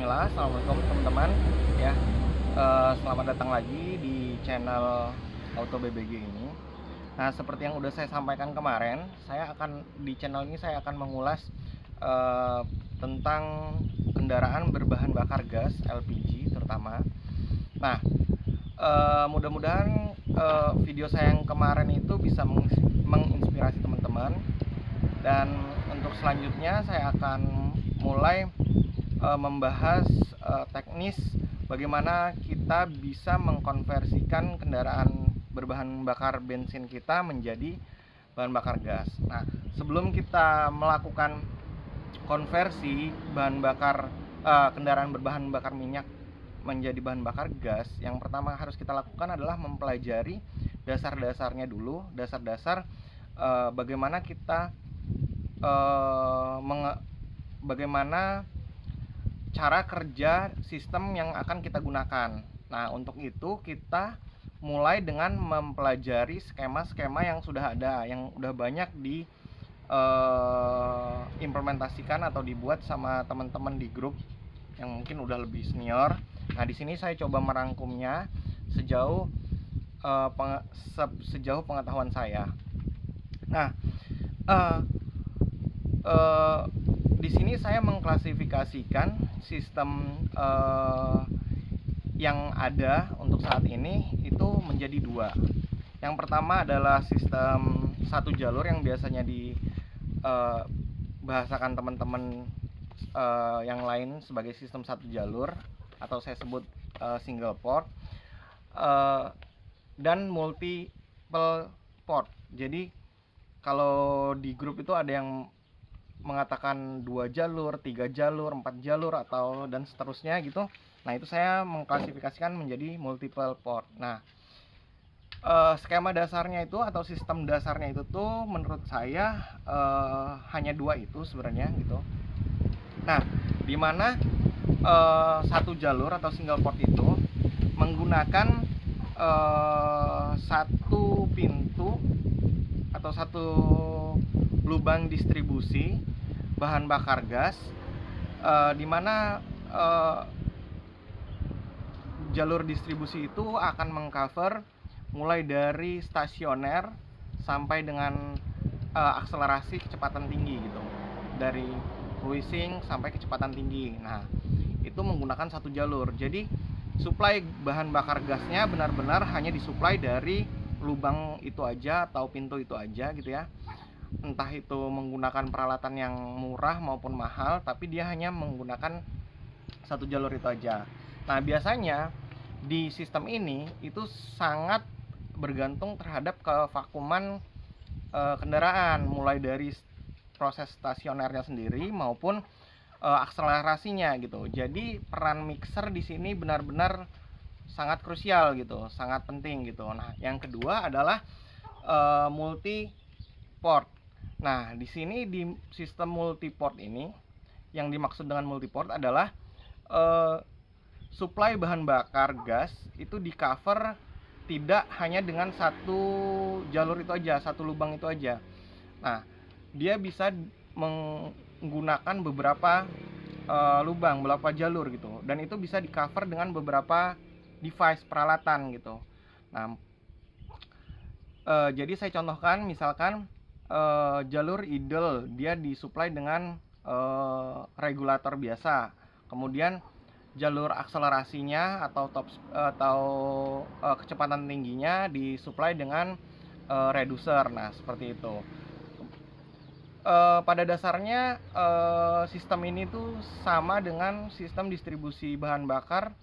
Bismillah, assalamualaikum teman-teman. Ya, selamat datang lagi di channel Auto BBG ini. Nah, seperti yang udah saya sampaikan kemarin, di channel ini saya akan mengulas eh, tentang kendaraan berbahan bakar gas LPG terutama. Nah, mudah-mudahan video saya yang kemarin itu bisa menginspirasi teman-teman. Dan untuk selanjutnya saya akan mulai membahas teknis bagaimana kita bisa mengkonversikan kendaraan berbahan bakar bensin kita menjadi bahan bakar gas. Nah, sebelum kita melakukan konversi kendaraan berbahan bakar minyak menjadi bahan bakar gas, yang pertama harus kita lakukan adalah mempelajari dasar-dasarnya dulu, dasar-dasar bagaimana kita bagaimana cara kerja sistem yang akan kita gunakan. Nah, untuk itu kita mulai dengan mempelajari skema-skema yang sudah ada, yang udah banyak implementasikan atau dibuat sama teman-teman di grup yang mungkin udah lebih senior. Nah, di sini saya coba merangkumnya sejauh pengetahuan saya. Nah, di sini saya mengklasifikasikan sistem yang ada untuk saat ini itu menjadi dua. Yang pertama adalah sistem satu jalur yang biasanya dibahasakan teman-teman yang lain sebagai sistem satu jalur atau saya sebut single port, dan multiple port. Jadi kalau di grup itu ada yang mengatakan 2 jalur, 3 jalur, 4 jalur atau dan seterusnya gitu. Nah, itu saya mengklasifikasikan menjadi multiple port. Nah, skema dasarnya itu atau sistem dasarnya itu tuh menurut saya hanya dua itu sebenarnya gitu. Nah, dimana satu jalur atau single port itu menggunakan satu pintu atau satu lubang distribusi bahan bakar gas, di mana jalur distribusi itu akan mengcover mulai dari stasioner sampai dengan akselerasi kecepatan tinggi gitu, dari cruising sampai kecepatan tinggi. Nah, itu menggunakan satu jalur. Jadi suplai bahan bakar gasnya benar-benar hanya disuplai dari lubang itu aja atau pintu itu aja gitu ya. Entah itu menggunakan peralatan yang murah maupun mahal, tapi dia hanya menggunakan satu jalur itu aja. Nah, biasanya di sistem ini itu sangat bergantung terhadap kevakuman kendaraan, mulai dari proses stasionernya sendiri maupun akselerasinya gitu. Jadi peran mixer di sini benar-benar sangat krusial gitu, sangat penting gitu. Nah, yang kedua adalah multi port. Nah, di sini di sistem multiport ini, yang dimaksud dengan multiport adalah suplai bahan bakar gas itu di cover tidak hanya dengan satu jalur itu aja, satu lubang itu aja. Nah, dia bisa menggunakan beberapa lubang, beberapa jalur gitu, dan itu bisa di cover dengan beberapa device peralatan gitu. Nah, jadi saya contohkan misalkan jalur idle dia disuplai dengan regulator biasa. Kemudian jalur akselerasinya atau kecepatan tingginya disuplai dengan reducer. Nah, seperti itu. Pada dasarnya sistem ini tuh sama dengan sistem distribusi bahan bakar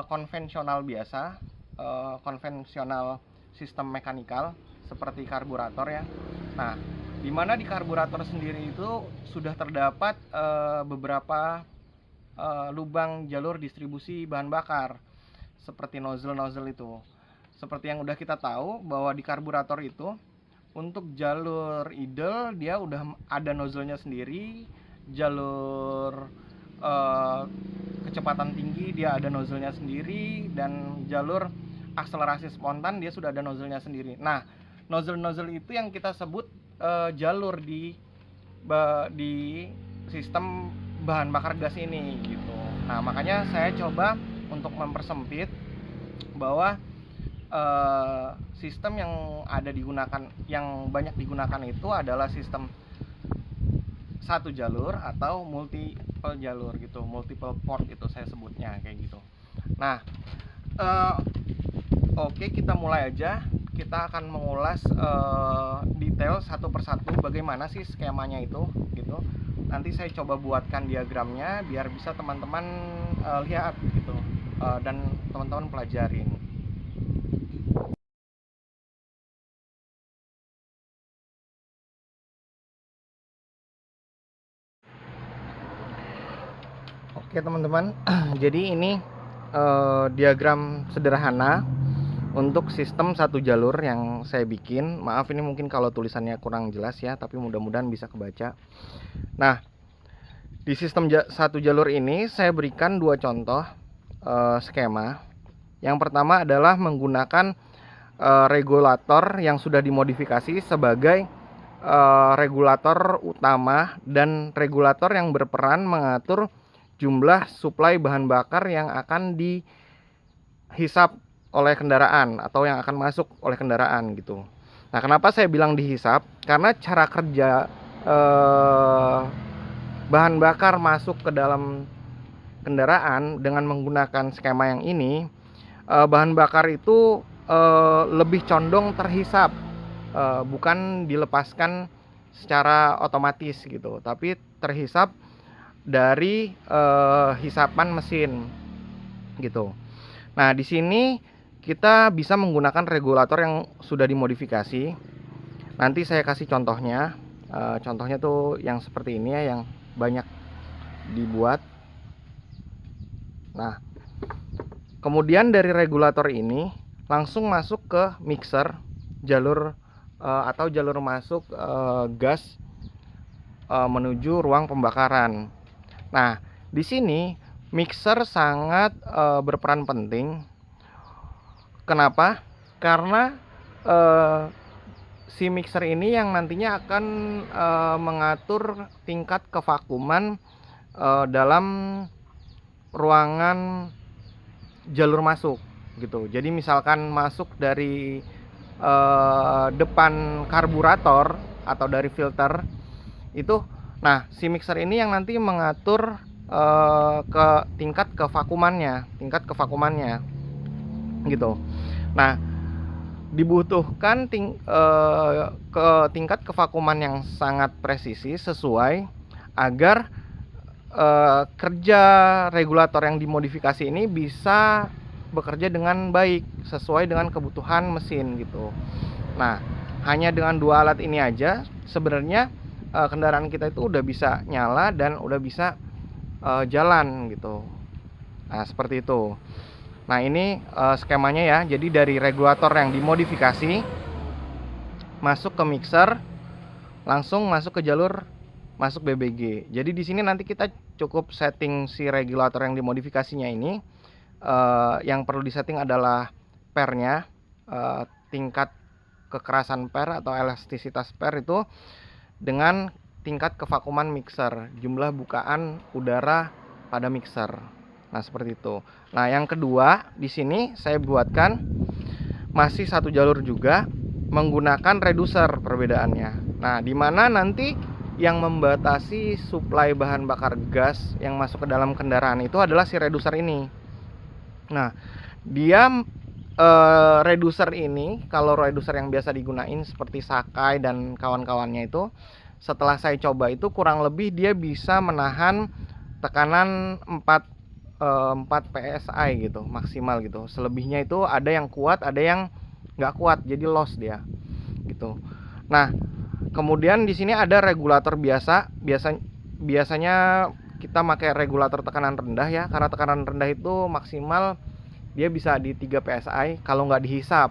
konvensional biasa, konvensional sistem mekanikal seperti karburator ya. Nah, di mana di karburator sendiri itu sudah terdapat beberapa lubang jalur distribusi bahan bakar seperti nozzle itu. Seperti yang udah kita tahu bahwa di karburator itu untuk jalur idle dia udah ada nozzle-nya sendiri, jalur kecepatan tinggi dia ada nozzle-nya sendiri, dan jalur akselerasi spontan dia sudah ada nozzle-nya sendiri. Nah, nozzle itu yang kita sebut jalur di sistem bahan bakar gas ini gitu. Nah, makanya saya coba untuk mempersempit bahwa sistem yang yang banyak digunakan itu adalah sistem satu jalur atau multiple jalur gitu, multiple port itu saya sebutnya kayak gitu. Nah, oke, kita mulai aja. Kita akan mengulas detail satu persatu bagaimana sih skemanya itu gitu. Nanti saya coba buatkan diagramnya biar bisa teman-teman lihat gitu, dan teman-teman pelajarin. Oke teman-teman, jadi ini diagram sederhana untuk sistem satu jalur yang saya bikin. Maaf ini mungkin kalau tulisannya kurang jelas ya, tapi mudah-mudahan bisa kebaca. Nah, di sistem satu jalur ini saya berikan dua contoh skema. Yang pertama adalah menggunakan regulator yang sudah dimodifikasi sebagai regulator utama dan regulator yang berperan mengatur jumlah suplai bahan bakar yang akan dihisap oleh kendaraan atau yang akan masuk oleh kendaraan gitu. Nah, kenapa saya bilang dihisap? Karena cara kerja bahan bakar masuk ke dalam kendaraan dengan menggunakan skema yang ini, bahan bakar itu lebih condong terhisap, bukan dilepaskan secara otomatis gitu, tapi terhisap dari hisapan mesin gitu. Nah, di sini kita bisa menggunakan regulator yang sudah dimodifikasi. Nanti saya kasih contohnya. Contohnya tuh yang seperti ini ya, yang banyak dibuat. Nah, kemudian dari regulator ini langsung masuk ke mixer jalur atau jalur masuk gas menuju ruang pembakaran. Nah, di sini mixer sangat berperan penting. Kenapa? Karena si mixer ini yang nantinya akan mengatur tingkat kevakuman dalam ruangan jalur masuk gitu. Jadi misalkan masuk dari depan karburator atau dari filter itu, nah si mixer ini yang nanti mengatur ke tingkat kevakumannya gitu. Nah, dibutuhkan tingkat kevakuman yang sangat presisi sesuai agar kerja regulator yang dimodifikasi ini bisa bekerja dengan baik sesuai dengan kebutuhan mesin gitu. Nah, hanya dengan dua alat ini aja sebenarnya kendaraan kita itu udah bisa nyala dan udah bisa jalan gitu. Nah, seperti itu. Nah, ini skemanya ya. Jadi dari regulator yang dimodifikasi masuk ke mixer, langsung masuk ke jalur masuk BBG. Jadi di sini nanti kita cukup setting si regulator yang dimodifikasinya ini. Yang perlu disetting adalah pernya, tingkat kekerasan per atau elastisitas per itu dengan tingkat kevakuman mixer, jumlah bukaan udara pada mixer. Nah, seperti itu. Nah, yang kedua di sini saya buatkan masih satu jalur juga menggunakan reducer perbedaannya. Nah, di mana nanti yang membatasi suplai bahan bakar gas yang masuk ke dalam kendaraan itu adalah si reducer ini. Nah, dia reducer ini, kalau reducer yang biasa digunain seperti Sakai dan kawan-kawannya itu, setelah saya coba itu kurang lebih dia bisa menahan tekanan 4 PSI gitu maksimal gitu. Selebihnya itu ada yang kuat, ada yang nggak kuat, jadi loss dia gitu. Nah, kemudian di sini ada regulator biasanya kita pakai regulator tekanan rendah ya, karena tekanan rendah itu maksimal dia bisa di 3 PSI kalau nggak dihisap,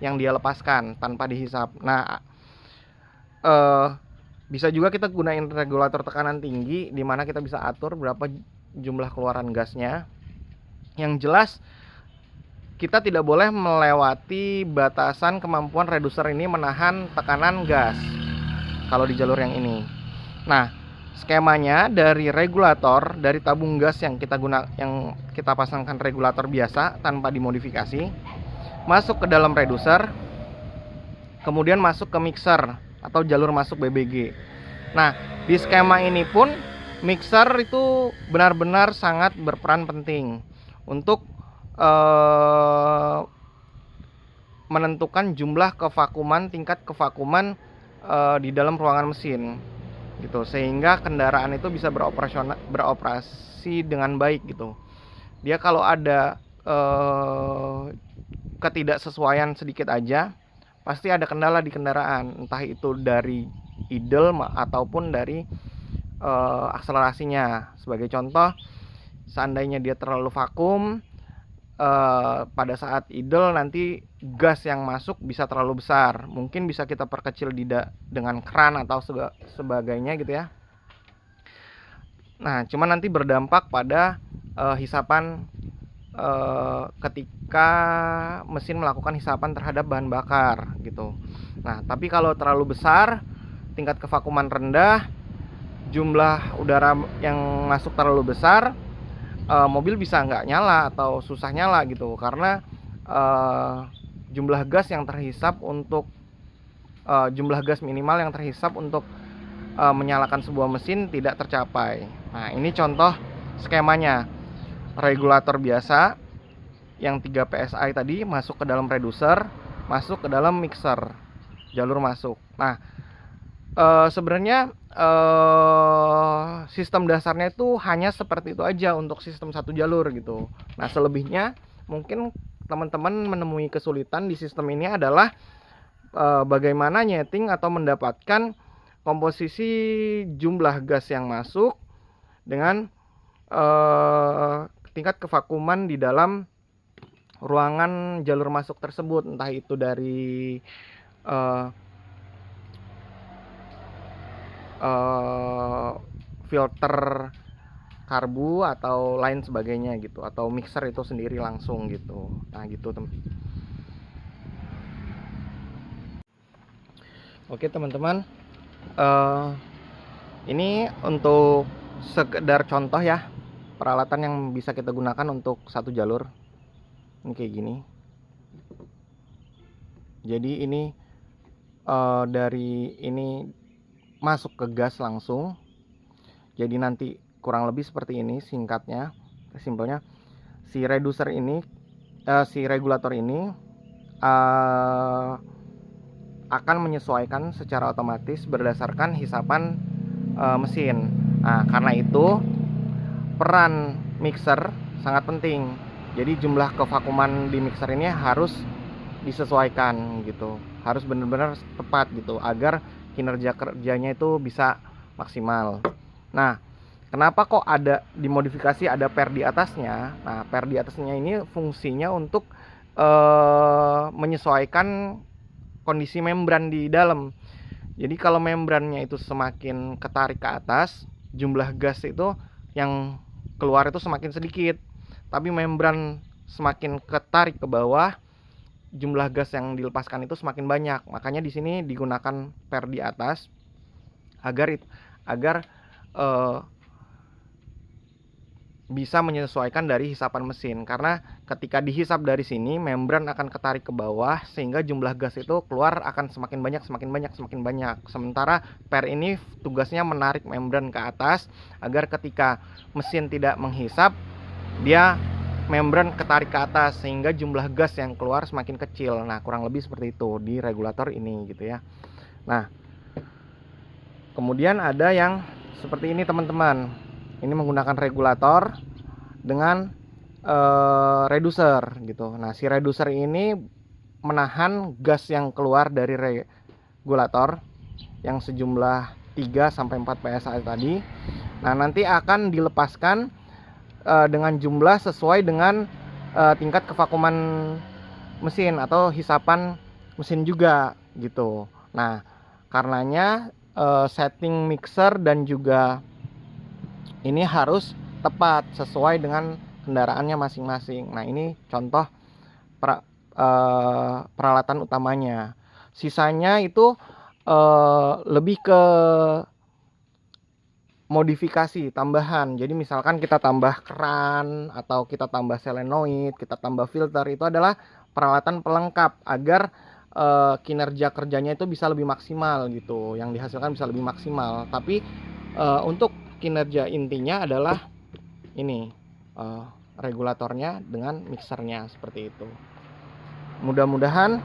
yang dia lepaskan tanpa dihisap. Nah, bisa juga kita gunain regulator tekanan tinggi di mana kita bisa atur berapa jumlah keluaran gasnya. Yang jelas kita tidak boleh melewati batasan kemampuan reducer ini menahan tekanan gas kalau di jalur yang ini. Nah, skemanya dari regulator, dari tabung gas yang kita pasangkan regulator biasa tanpa dimodifikasi, masuk ke dalam reducer, kemudian masuk ke mixer atau jalur masuk BBG. Nah, di skema ini pun mixer itu benar-benar sangat berperan penting untuk menentukan jumlah kevakuman, tingkat kevakuman di dalam ruangan mesin gitu, sehingga kendaraan itu bisa beroperasi dengan baik gitu. Dia kalau ada ketidaksesuaian sedikit aja, pasti ada kendala di kendaraan, entah itu dari idle ataupun dari akselerasinya. Sebagai contoh, seandainya dia terlalu vakum, pada saat idle nanti gas yang masuk bisa terlalu besar, mungkin bisa kita perkecil dengan kran atau sebagainya gitu ya. Nah, cuman nanti berdampak pada hisapan ketika mesin melakukan hisapan terhadap bahan bakar gitu. Nah, tapi kalau terlalu besar, tingkat kevakuman rendah, jumlah udara yang masuk terlalu besar, mobil bisa nggak nyala atau susah nyala gitu, karena jumlah gas yang terhisap untuk jumlah gas minimal yang terhisap untuk menyalakan sebuah mesin tidak tercapai. Nah, ini contoh skemanya. Regulator biasa yang 3 PSI tadi masuk ke dalam reducer, masuk ke dalam mixer, jalur masuk. Nah, sebenarnya sistem dasarnya itu hanya seperti itu aja untuk sistem satu jalur gitu. Nah, selebihnya mungkin teman-teman menemui kesulitan di sistem ini adalah bagaimana nyeting atau mendapatkan komposisi jumlah gas yang masuk dengan tingkat kevakuman di dalam ruangan jalur masuk tersebut, entah itu dari filter karbu atau lain sebagainya gitu, atau mixer itu sendiri langsung gitu. Nah gitu Oke teman-teman, ini untuk sekedar contoh ya, peralatan yang bisa kita gunakan untuk satu jalur. Ini kayak gini. Jadi ini dari ini masuk ke gas langsung. Jadi nanti kurang lebih seperti ini singkatnya, simpelnya. Si reducer ini, si regulator ini akan menyesuaikan secara otomatis berdasarkan hisapan mesin. Nah, karena itu peran mixer sangat penting. Jadi jumlah kevakuman di mixer ini harus disesuaikan gitu, harus benar-benar tepat gitu, agar kinerja kerjanya itu bisa maksimal. Nah, kenapa kok ada dimodifikasi ada per di atasnya? Nah, per di atasnya ini fungsinya untuk menyesuaikan kondisi membran di dalam. Jadi kalau membrannya itu semakin ketarik ke atas, jumlah gas itu yang keluar itu semakin sedikit. Tapi membran semakin ketarik ke bawah, jumlah gas yang dilepaskan itu semakin banyak. Makanya di sini digunakan per di atas agar bisa menyesuaikan dari hisapan mesin. Karena ketika dihisap dari sini, membran akan ketarik ke bawah sehingga jumlah gas itu keluar akan semakin banyak. Sementara per ini tugasnya menarik membran ke atas agar ketika mesin tidak menghisap, dia membran ketarik ke atas sehingga jumlah gas yang keluar semakin kecil. Nah, kurang lebih seperti itu di regulator ini gitu ya. Nah, kemudian ada yang seperti ini teman-teman. Ini menggunakan regulator dengan reducer gitu. Nah, si reducer ini menahan gas yang keluar dari regulator yang sejumlah 3 sampai 4 PSI tadi. Nah, nanti akan dilepaskan dengan jumlah sesuai dengan tingkat kevakuman mesin atau hisapan mesin juga gitu. Nah, karenanya setting mixer dan juga ini harus tepat sesuai dengan kendaraannya masing-masing. Nah, ini contoh peralatan utamanya. Sisanya itu lebih ke modifikasi tambahan. Jadi misalkan kita tambah keran atau kita tambah solenoid, kita tambah filter, itu adalah peralatan pelengkap agar kinerja kerjanya itu bisa lebih maksimal gitu. Yang dihasilkan bisa lebih maksimal. Tapi untuk kinerja intinya adalah ini regulatornya dengan mixernya seperti itu. Mudah-mudahan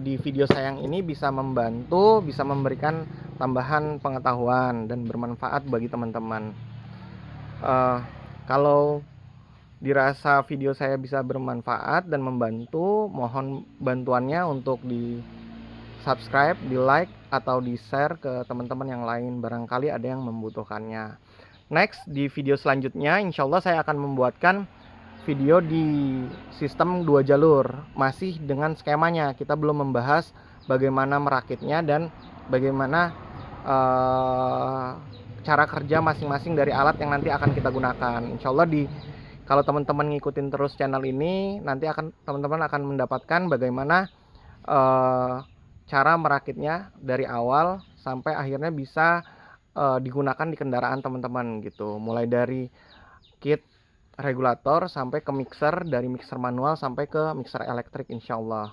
di video saya yang ini bisa membantu, bisa memberikan tambahan pengetahuan dan bermanfaat bagi teman-teman. Kalau dirasa video saya bisa bermanfaat dan membantu, mohon bantuannya untuk di subscribe, di like, atau di share ke teman-teman yang lain, barangkali ada yang membutuhkannya. Next, di video selanjutnya insya Allah saya akan membuatkan video di sistem 2 jalur, masih dengan skemanya. Kita belum membahas bagaimana merakitnya dan bagaimana cara kerja masing-masing dari alat yang nanti akan kita gunakan. Insya Allah kalau teman-teman ngikutin terus channel ini, nanti teman-teman akan mendapatkan bagaimana cara merakitnya dari awal sampai akhirnya bisa digunakan di kendaraan teman-teman gitu. Mulai dari kit regulator sampai ke mixer, dari mixer manual sampai ke mixer elektrik insya Allah.